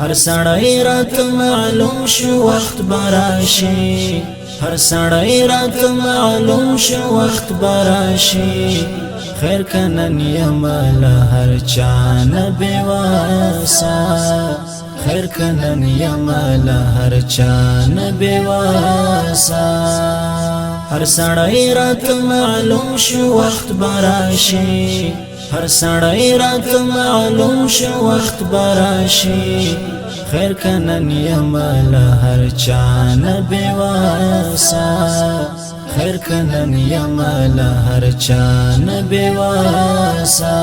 هر سړی راته معلوم شو وخت براشي هر سړی راته معلوم شو وخت براشي خیر کنن یم له هر چا نه بېواسه خیر کنن یم له هر چا نه بېواسه هر سړی راته معلوم شو وخت براشي هر سړی راته معلوم شو وخت براشي خیر کنن یم له هر چا نه بېواسه خیر کنن یم له هر چا نه بېواسه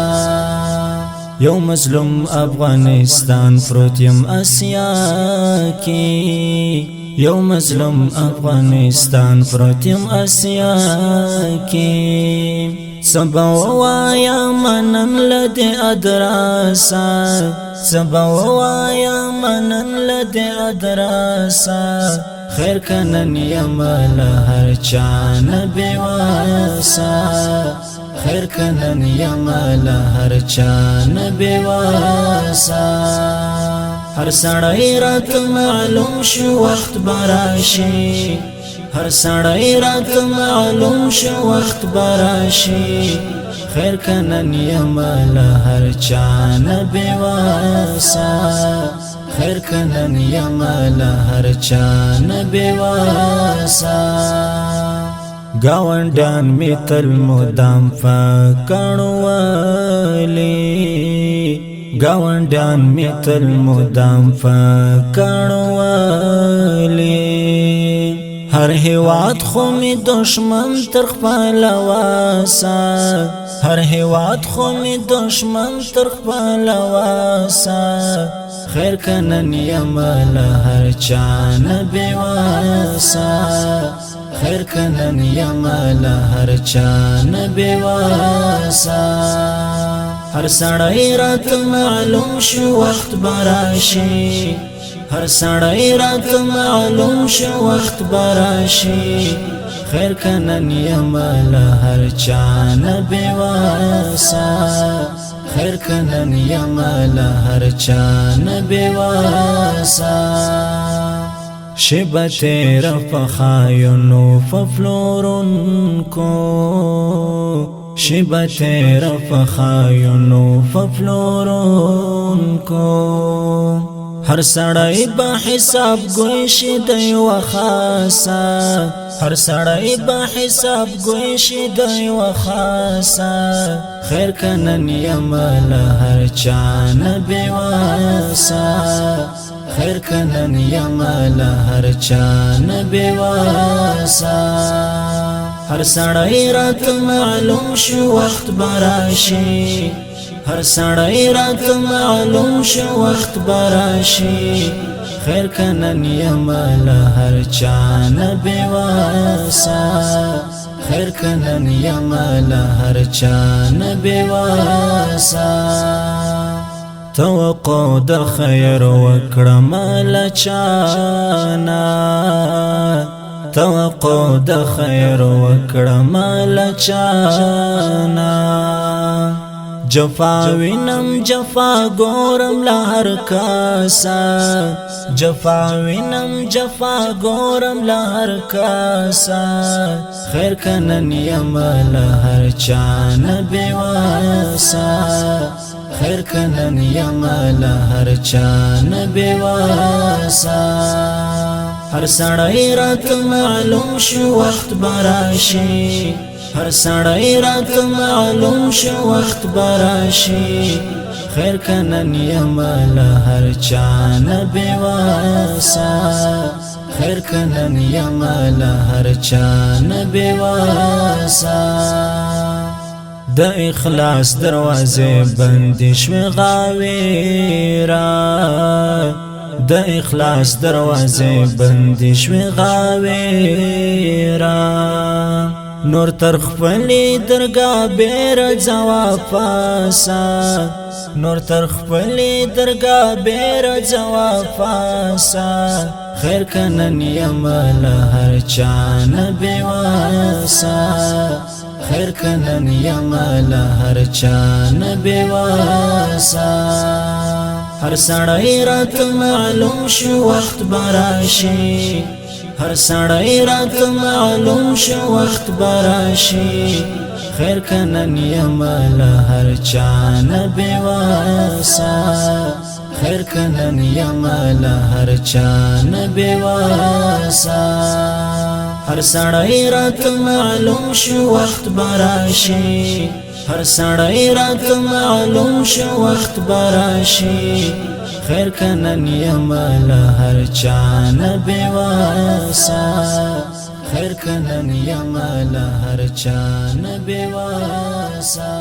یو مظلوم افغانستان پروت یم اسیا کی یو مظلوم افغانستان پروت یم اسیا کی سبا وایا منن لد ادراسا سبا وایا منن لد ادراسا خیر کنن یم له هر چا نه بېواسه خیر کنن یم له هر چا نه بېواسه هر سړی راته معلوم شو وخت براشي هر سړی راته معلوم شو وخت براشي خیر کنن یم له هر چا نه بېواسه خیر کنن یم له هر چا نه بېواسه گاونډیان می تل مدام فکړو ولی گاونډیان می تل مدام فکړو ولی هر هیواد خو می دشمن تر خپل واسه هر هیواد خو می دشمن تر خپل واسه خیر کنن یم له هر چا نه بېواسه خیر کنن یم له هر چا نه بېواسه هر سړی راته معلوم شو وخت براشي هر سړی راته معلوم شو وخت براشي خیر کنن یم له هر چا نه بېواسه خیر کنن یم له هر چا نه بېواسه شبه تیر فخایونو ففلورونکو شبه تیر فخایونو ففلورونکو هر سړی با حساب ګوی شي دی وخاسه هر سړی با حساب ګوی شي دی وخاسه خیر کنن یم له هر چا نه بېواسه خیر کنن یم له هر چا نه بېواسه هر سړی راته معلوم شو وخت براشي هر سړی راته معلوم شو وخت براشي خیر کنن یم له هر چا نه بېواسه خیر کنن یم له هر چا نه بېواسه توقع د خیر وکړم له چانا توقع د خیر وکړم له چانا جفا وینم جفا ګورم له هر کاسه جفا وینم جفا ګورم له هر کاسه خیر کنن یم له هر چا نه بېواسه خیر کنن یم له هر چا نه بېواسه هر سړی راته معلوم شو وخت براشي هر سړی راته معلوم شو وخت براشي خیر کنن یم له هر چا نه بېواسه خیر کنن یم له هر چا نه بېواسه د اخلاص دروازه بندې شوې غاویرا د اخلاص دروازه بندې شوې غاویرا نور تر خپلې درګاه بېره ځواب پاسه نور تر خپلې درګاه بېره ځواب پاسه خیر کنن یم له هر چا نه بېواسه خیر کنن یم له هر چا نه بېواسه هر سړی راته معلوم شو وخت براشي هر سړی راته معلوم شو وخت براشي خیر کنن یمل هر چانه بیواسا خیر کنن یمل هر چانه بیواسا هر سړی راته معلوم شو وخت براشي هر سړی راته معلوم شو وخت براشي خیر کنن یمل هر چانه بیواسا خیر کنن یمل هر چانه بیواسا